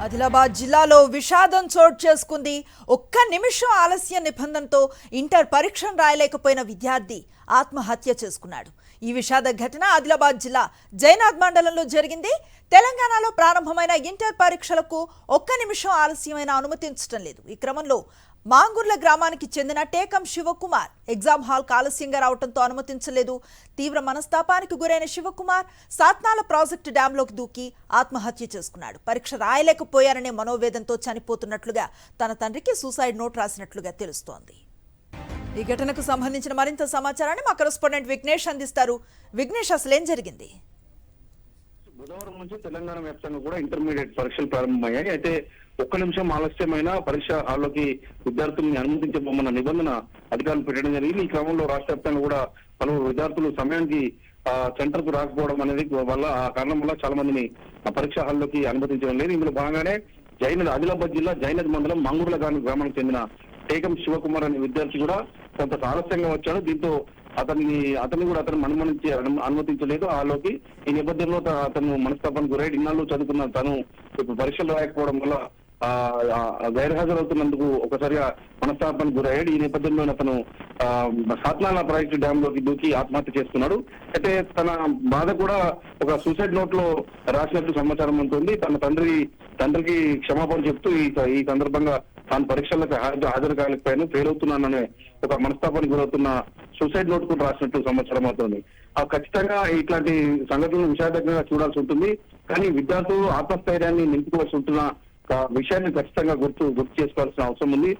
ఆదిలాబాద్ జిల్లాలో విషాదం చోటు చేసుకుంది. ఒక్క నిమిషం ఆలస్య నిబంధనతో ఇంటర్ పరీక్షను రాయలేకపోయిన విద్యార్థి ఆత్మహత్య చేసుకున్నాడు. ఈ విషాద ఘటన ఆదిలాబాద్ జిల్లా జైనాథ్ మండలంలో జరిగింది. తెలంగాణలో ప్రారంభమైన ఇంటర్ పరీక్షలకు ఒక్క నిమిషం ఆలస్యమైన అనుమతించడం లేదు. ఈ క్రమంలో మాంగుర్ల గ్రామానికి చెందిన టేకం శివకుమార్ ఎగ్జామ్ హాల్ ఆలస్యంగా రావడంతో అనుమతించలేదు. తీవ్ర మనస్తాపానికి గురైన శివకుమార్ సాత్నాల ప్రాజెక్టు డ్యాంలోకి దూకి ఆత్మహత్య చేసుకున్నాడు. పరీక్ష రాయలేకపోయారనే మనోవేదంతో చనిపోతున్నట్లుగా తన తండ్రికి సూసైడ్ నోట్ రాసినట్లుగా తెలుస్తోంది. ఈ ఘటనకు సంబంధించిన మరింత సమాచారాన్ని మా కరెస్పాండెంట్ విఘ్నేష్ అందిస్తారు. విఘ్నేష్, అసలేం జరిగింది? బుధవారం నుంచి తెలంగాణ వ్యాప్తంగా కూడా ఇంటర్మీడియట్ పరీక్షలు ప్రారంభమయ్యాయి. అయితే ఒక్క నిమిషం ఆలస్యమైన పరీక్ష హాల్లోకి విద్యార్థుల్ని అనుమతించబోమన్న నిబంధన అధికారులు పెట్టడం జరిగింది. ఈ క్రమంలో రాష్ట్ర వ్యాప్తంగా కూడా పలువురు విద్యార్థులు సమయానికి సెంటర్ కు రాకపోవడం అనేది వల్ల ఆ కారణం వల్ల చాలా మందిని పరీక్ష హాల్లోకి అనుమతించడం లేదు. ఇందులో భాగంగానే ఆదిలాబాద్ జిల్లా జైనద్ మండలం మాంగుర్ల గ్రామానికి చెందిన టేకం శివకుమార్ అనే విద్యార్థి కూడా కొంత ఆలస్యంగా వచ్చాడు. దీంతో అతన్ని కూడా అనుమతించలేదు హాల్లోకి. ఈ నేపథ్యంలో అతను మనస్తాపానికి గురై ఇన్నాళ్ళు చదువుకున్న తను ఇప్పుడు పరీక్షలు రాయకపోవడం వల్ల గైర్హాజరవుతున్నందుకు ఒకసారిగా మనస్తాపానికి గురయ్యాడు. ఈ నేపథ్యంలో అతను సాత్నాల ప్రాజెక్టు డ్యామ్ లోకి దూకి ఆత్మహత్య చేసుకున్నాడు. అయితే తన బాధ కూడా ఒక సూసైడ్ నోట్ లో రాసినట్టు సమాచారం ఉంటుంది. తన తండ్రికి క్షమాపణ చెప్తూ ఈ సందర్భంగా తాను పరీక్షలకు హాజరు కాలేకపోయాను, ఫెయిల్ అవుతున్నాననే ఒక మనస్తాపానికి గురవుతున్న సూసైడ్ నోట్ కూడా రాసినట్టు సమాచారం అవుతుంది. ఖచ్చితంగా ఇట్లాంటి సంఘటనలు విషాదంగా చూడాల్సి ఉంటుంది. కానీ విద్యార్థులు ఆత్మస్థైర్యాన్ని నింపుకోవాల్సి ఉంటున్న విషయాన్ని ఖచ్చితంగా గుర్తు చేసుకోవాల్సిన అవసరం ఉంది.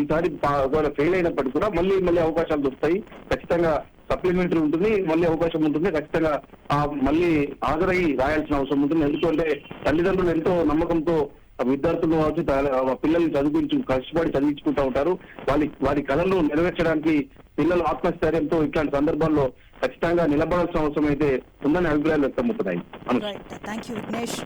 ఈసారి ఒకవేళ ఫెయిల్ అయినప్పటికీ కూడా మళ్ళీ అవకాశాలు దొరుకుతాయి. ఖచ్చితంగా సప్లిమెంటరీ ఉంటుంది, మళ్ళీ అవకాశం ఉంటుంది. ఖచ్చితంగా మళ్ళీ హాజరయ్యి రాయాల్సిన అవసరం ఉంటుంది. ఎందుకంటే తల్లిదండ్రులు ఎంతో నమ్మకంతో విద్యార్థులు కావచ్చు పిల్లల్ని కష్టపడి చదివించుకుంటూ ఉంటారు. వారి కళలను నెరవేర్చడానికి పిల్లలు ఆత్మస్థైర్యంతో ఇట్లాంటి సందర్భాల్లో ఖచ్చితంగా నిలబడాల్సిన అవసరం అయితే ఉందని అభిప్రాయాలు వ్యక్తమవుతున్నాయి. థాంక్యూ విఘ్నేష్.